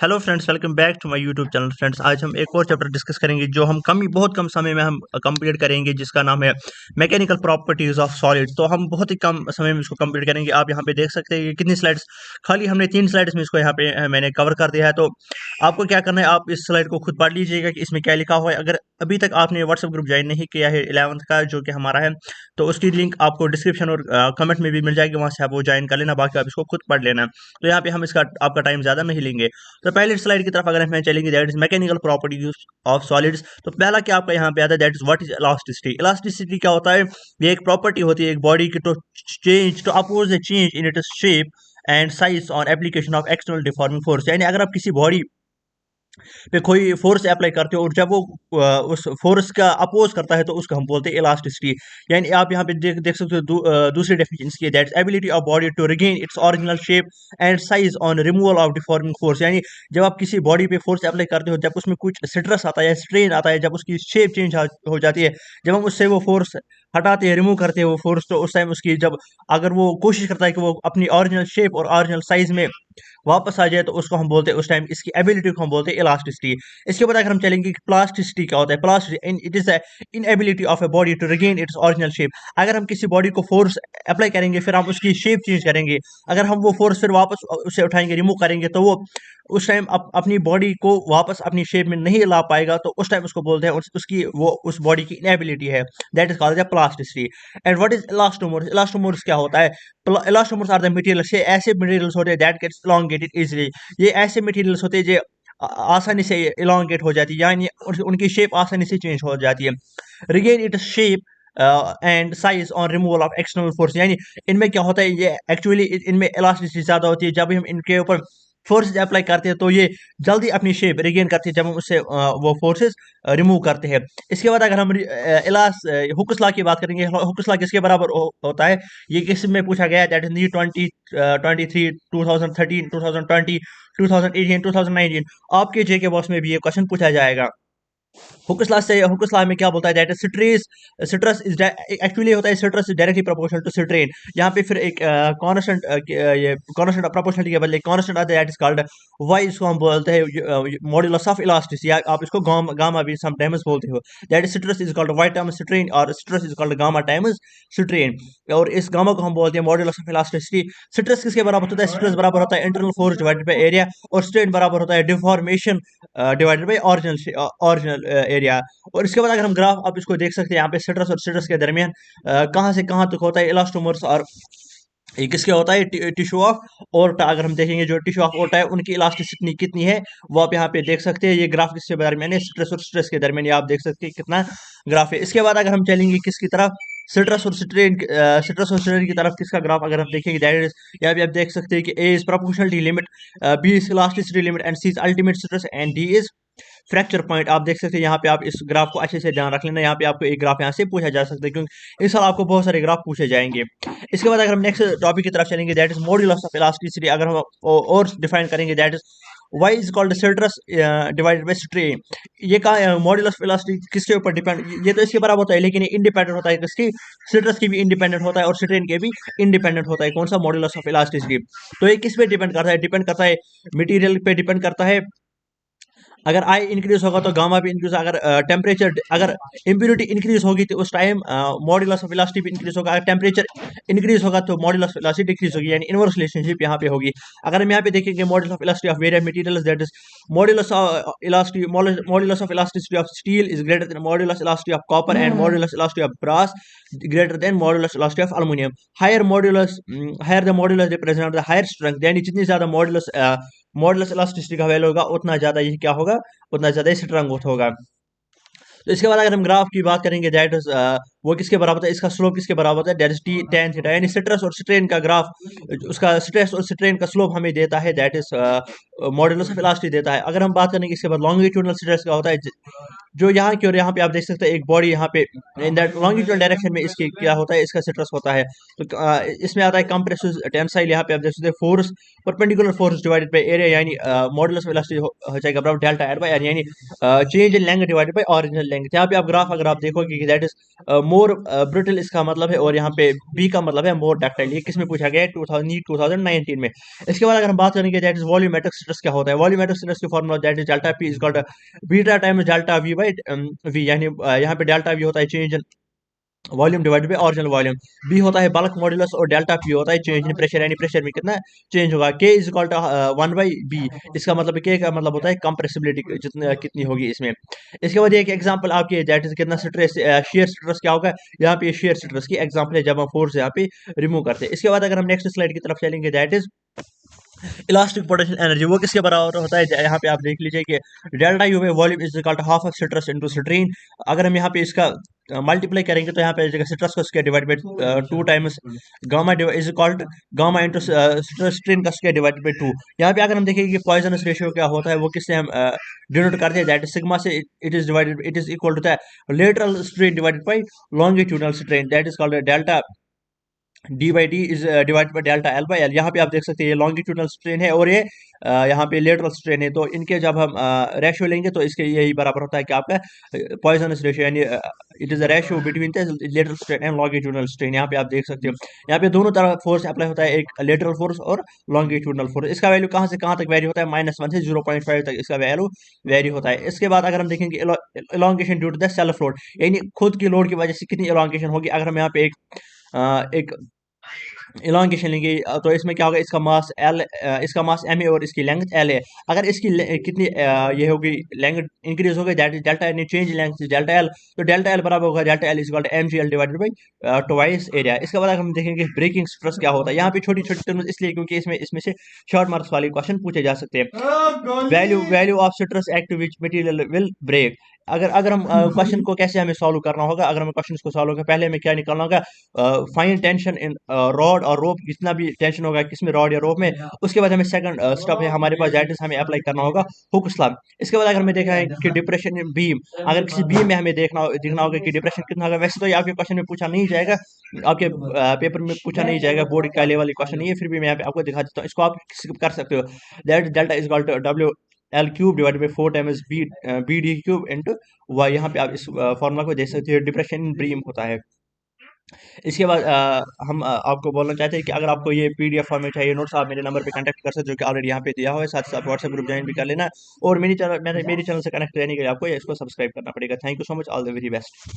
Hello friends, welcome back to my YouTube channel. Friends, आज हम एक और चैप्टर डिस्कस करेंगे जो हम बहुत कम समय में हम कंप्लीट करेंगे, जिसका नाम है मैकेनिकल प्रॉपर्टीज ऑफ सॉलिड। तो हम बहुत ही कम समय में इसको कंप्लीट करेंगे। आप यहाँ पे देख सकते हैं कि कितनी स्लाइड्स खाली हमने 3 स्लाइड्स में इसको यहाँ पे मैंने कवर कर दिया है। तो आपको क्या करना है, आप इस स्लाइड को खुद पढ़ लीजिएगा कि इसमें क्या लिखा हुआ है। अगर अभी तक आपने व्हाट्सएप ग्रुप ज्वाइन नहीं किया है 11th का, जो कि हमारा है, तो उसकी लिंक आपको डिस्क्रिप्शन और कमेंट में भी मिल जाएगी, वहाँ से आप वो ज्वाइन कर लेना। बाकी आप इसको खुद पढ़ लेना। तो यहाँ पे हम इसका आपका टाइम ज़्यादा नहीं लेंगे। तो पहले स्लाइड की तरफ अगर हम चलेंगे, that is mechanical properties of solids. तो पहला क्या आपका यहाँ पे आता है, that is what is elasticity. Elasticity क्या होता है? ये एक प्रॉपर्टी होती है एक बॉडी की, to oppose the change in its shape and size on application of external deforming force. यानी अगर आप किसी बॉडी पे कोई फोर्स अप्लाई करते हो और जब वो उस फोर्स का अपोज करता है, तो उसको हम बोलते हैं इलास्टिसिटी। यानी आप यहाँ पे देख सकते हो दूसरी डेफिनेशन इसकी है, that's ability of body to regain its original shape and size on removal of deforming force. यानी जब आप किसी बॉडी पे फोर्स अप्लाई करते हो, जब उसमें कुछ स्ट्रेस आता है, स्ट्रेन आता है, जब उसकी शेप चेंज हो जाती है, जब हम उससे वो फोर्स हटाते हैं, रिमूव करते हैं वो फोर्स, तो उस टाइम उसकी जब अगर वो कोशिश करता है कि वो अपनी ओरिजिनल शेप और ओरिजिनल साइज में वापस आ जाए, तो उसको हम बोलते हैं, उस टाइम इसकी एबिलिटी को हम बोलते हैं इलास्टिसिटी। इसके बाद अगर हम चलेंगे कि प्लास्टिसिटी क्या होता है, plasticity it is inability of a body to regain its original shape. अगर हम किसी बॉडी को फोर्स अप्लाई करेंगे, फिर हम उसकी शेप चेंज करेंगे, अगर हम वो फोर्स फिर वापस उसे उठाएंगे, रिमूव करेंगे, तो वो उस टाइम अपनी बॉडी को वापस अपनी शेप में नहीं ला पाएगा, तो उस टाइम उसको बोलते हैं उसकी वो उस बॉडी की इनएबिलिटी है, that is called as plasticity. And what is elastomers? Elastomers क्या होता है? इलास्टोमर्स आर द मटेरियल्स, ये ऐसे मटेरियल्स होते हैं दैट गेट्स elongated easily। ये ऐसे मटेरियल्स होते हैं जो आसानी से elongate हो जाती है, यानी उनकी शेप आसानी से चेंज हो जाती है। Regain it shape and size on removal of external force. यानी इनमें क्या होता है, ये एक्चुअली इनमें इलास्टिसिटी ज्यादा होती है। जब भी हम इनके ऊपर फोर्सेज अप्लाई करते हैं, तो ये जल्दी अपनी शेप रिगेन करती है जब हम उससे वो फोर्सेज रिमूव करते हैं। इसके बाद अगर हम इलास हुक्स लॉ की बात करेंगे, हुक्स लॉ किसके बराबर होता है? ये किस में पूछा गया है, दैट इज 2023 2013 2020 2018 2019। आपके जेके बॉक्स में भी ये क्वेश्चन पूछा जाएगा। हुक्स लॉ में क्या बोलता है, that stress stress is actually होता है, stress is directly proportional to strain. यहाँ पे फिर एक कांस्टेंट ये कांस्टेंट प्रोपोर्शनलिटी के बदले कांस्टेंट आता है, दैट इज कॉल्ड वाई। इसको हम बोलते हैं मॉड्यूलस ऑफ इलास्टिसिटी, या आप इसको गामा भी समटाइम्स बोलते हो। That stress is called Y times strain, और stress is called gamma times strain. और इस गामा को हम बोलते हैं मॉड्यूलस ऑफ इलास्टिसिटी। स्ट्रेस किसके बराबर होता है? स्ट्रेस बराबर होता है internal force divided by area, और स्ट्रेन बराबर होता है deformation divided by original area. और इसके बाद अगर हम ग्राफ आप इसको देख सकते हैं, यहाँ पे स्ट्रेस और स्ट्रेस के दरमियान कहाँ से कहाँ तक होता है इलास्टोमर्स, और ये किसके होता है? Tissue of aorta. अगर हम देखेंगे जो टिश्यू ऑफ ओर्टा है, उनकी इलास्टिसिटी कितनी है, वो आप यहाँ पे देख सकते हैं। ये ग्राफ किसके दरमियान है? स्ट्रेस और स्ट्रेस के दरमियान, ये आप देख सकते हैं कितना ग्राफ है। इसके बाद अगर हम चलेंगे किसकी तरफ, स्ट्रेस और स्ट्रेन की तरफ, किसका ग्राफ अगर हम देखेंगे, दैट इज यहाँ पे आप देख सकते हैं कि A is proportionality limit, B is elasticity limit, and C is ultimate stress, and D is fracture point. आप देख सकते हैं यहाँ पे, आप इस ग्राफ को अच्छे से ध्यान रख लेना। यहाँ पे आपको एक ग्राफ यहाँ से पूछा जा सकता है, क्योंकि इस साल आपको बहुत सारे ग्राफ पूछे जाएंगे। इसके बाद अगर हम नेक्स्ट टॉपिक की तरफ चलेंगे, that is modulus of elasticity. अगर हम और डिफाइन करेंगे, that is Y is called stress divided by strain. ये का मॉड्यूलस ऑफ इलास्टिसिटी किसके ऊपर डिपेंड, ये तो इसके बराबर होता है, लेकिन ये इंडिपेंडेंट होता है किसकी? स्ट्रेस की भी इंडिपेंडेंट होता है और स्ट्रेन के भी इंडिपेंडेंट होता है। कौन सा? Modulus of elasticity. तो ये किस पे डिपेंड करता है? डिपेंड करता है मटेरियल पे, डिपेंड करता है। अगर आई इंक्रीज होगा तो गामा भी इंक्रीज, अगर टेम्परेचर अगर इम्प्यूरिटी इंक्रीज होगी तो उस टाइम मॉड्यूलस ऑफ इलास्टिसिटी भी इंक्रीज होगा। अगर टेम्परेचर इंक्रीज होगा तो मॉड्यूलस ऑफ इलास्टिसिटी डिक्रीज होगी, यानी इनवर्स रिलेशनशिप यहाँ पे होगी। अगर हम यहाँ पे देखेंगे modulus of elasticity of various materials, that is modulus of elasticity of steel is greater than modulus elasticity of copper, and modulus elasticity of brass greater than modulus elasticity of aluminium. Higher the modulus represent the higher strength, यानी जितनी ज्यादा modulus elasticity का value होगा, उतना ज्यादा ये क्या होगा, उतना ज्यादा स्ट्रांग होगा। तो इसके बाद अगर हम ग्राफ की बात करेंगे, दैट इज वो किसके बराबर होता है, इसका स्लोप किसके बराबर होता है, that is T tan theta. यानी स्ट्रेस और स्ट्रेन का ग्राफ, उसका स्ट्रेस और स्ट्रेन का स्लोप हमें देता है, that is modulus of elasticity देता है। अगर हम बात करेंगे इसके बाद लॉन्गिट्यूडनल स्ट्रेस का होता है, जो यहाँ की और यहाँ पे आप देख सकते हैं एक बॉडी यहाँ पे इन दैट लॉन्गिट्यूडनल डायरेक्शन में इसकी क्या होता है, इसका स्ट्रेस होता है। तो इसमें आता है कंप्रेसिव टेंसाइल। यहाँ पे आप देख सकते हैं force perpendicular force divided by area, यानी मॉडुलस ऑफ इलास्टिसिटी हो जाएगा बराबर डेल्टा आर बाय आर, यानी change in length divided by original length. यहाँ पे आप ग्राफ अगर आप देखोगे कि दैट इज मोर ब्रिटल इसका मतलब है, और यहाँ पे बी का मतलब है मोर डक्टाइल। ये किस में पूछा गया है? 2019 में। इसके बाद अगर हम बात करेंगे दैट इज वॉल्यूमेट्रिक स्ट्रेस क्या होता है। वॉल्यूमेट्रिक स्ट्रेस की formula that is delta P is equal to beta times delta V by V, यानी यहाँ पे डेल्टा वी होता है change in volume divided by original volume, B होता है बल्क मॉड्यूलस, और डेल्टा पी होता है चेंज इन प्रेशर, यानी प्रेशर में कितना चेंज होगा। के इज इक्वल टू 1/b, इसका मतलब के का मतलब होता है कंप्रेसिबिलिटी जितना कितनी होगी इसमें। इसके बाद एक एग्जांपल आपकी दैट इज कितना स्ट्रेस, शेयर स्ट्रेस क्या होगा। यहाँ पे शेयर स्ट्रेस की एग्जांपल है जब हम फोर्स यहाँ पे रिमूव करते हैं। इसके बाद अगर हम नेक्स्ट स्लाइड की तरफ चलेंगे that is elastic potential energy, वो किसके बराबर होता है। यहाँ पे आप देख लीजिए कि डेल्टा यू में volume is equal to half of stress into strain. अगर हम यहाँ पे इसका मल्टीप्लाई करेंगे तो यहाँ पे स्ट्रेस का square divide by 2 times gamma is equal to gamma into strain का स्क्वायर डिवाइड बाय 2। यहाँ पे अगर हम देखेंगे कि पॉइजनस रेशियो क्या होता है, वो किससे हम डिनोट करते हैं, दैट इज सिग्मा से। It is equal to the lateral strain divided by longitudinal strain, that is called delta D by D is divide by delta L by L. यहाँ पे आप देख सकते हैं ये लॉन्गिट्यूडनल स्ट्रेन है और ये यहाँ पे लेटरल स्ट्रेन है, तो इनके जब हम रेशियो लेंगे तो इसके यही बराबर होता है कि आपका पॉइजनस रेशियो, यानी it is a ratio between the lateral strain and longitudinal strain. यहाँ पे आप देख सकते हो यहाँ पे दोनों तरफ फोर्स अप्लाई होता है, एक लेटरल फोर्स और लॉन्गिट्यूडनल फोर्स। इसका वैल्यू कहाँ से कहाँ तक वेरी होता है, -1 से 0.5 तक इसका वैल्यू वेरी होता है। इसके बाद अगर हम देखेंगे elongation due to the self load, यानी खुद की लोड की वजह से कितनी इलॉन्गेशन होगी। अगर हम यहाँ पे एक इलॉन्गेशन लेंगे तो इसमें क्या होगा, इसका मास एल, इसका मास एम है और इसकी लेंथ एल है। अगर इसकी कितनी ये होगी लेंथ इंक्रीज हो गई, दैट इज डेल्टा, यानी चेंज लेंथ डेल्टा एल, तो डेल्टा एल बराबर होगा delta L is equal to M G L divided by twice area. इसके बाद अगर हम देखेंगे ब्रेकिंग स्ट्रेस क्या होता है। यहाँ पे छोटी छोटी टर्म्स इसलिए क्योंकि इसमें से शॉर्ट मार्क्स वाले क्वेश्चन पूछे जा सकते हैं। Value of stress act which material will break. अगर हम क्वेश्चन को कैसे हमें सॉल्व करना होगा, अगर हमें क्वेश्चन को सॉल्व होगा पहले हमें क्या निकालना होगा, फाइन टेंशन इन रॉड और रोप, जितना भी टेंशन होगा किसमें, रॉड या रोप में। उसके बाद हमें सेकंड स्टेप है हमारे पास, दैट इज हमें अप्लाई करना होगा हुक स्लैब। इसके बाद अगर हमें देखा है कि डिप्रेशन इन बीम, अगर किसी बीम में हमें देखना होगा कि डिप्रेशन कितना होगा। वैसे तो ये आपके क्वेश्चन में पूछा नहीं जाएगा, आपके पेपर में पूछा नहीं जाएगा, बोर्ड का लेवल क्वेश्चन नहीं है, फिर भी मैं यहाँ पे आपको दिखा देता हूँ, इसको आप स्किप कर सकते हो। That delta is equal to W L cube divide by 4 times B D cube into Y. यहाँ पे आप इस फॉर्मूला को देख सकते हो, डिप्रेशन इन बीम होता है। इसके बाद हम आपको बोलना चाहते हैं कि अगर आपको ये पीडीएफ फॉर्म में चाहिए नोट्स, आप मेरे नंबर पे कांटेक्ट कर सकते हो, जो कि ऑलरेडी यहाँ पे दिया हुआ है। साथ ही साथ व्हाट्सएप ग्रुप ज्वाइन भी कर लेना, और मेरी चैनल से कनेक्ट रहने के लिए आपको इसको सब्सक्राइब करना पड़ेगा। Thank you so much, all the very best.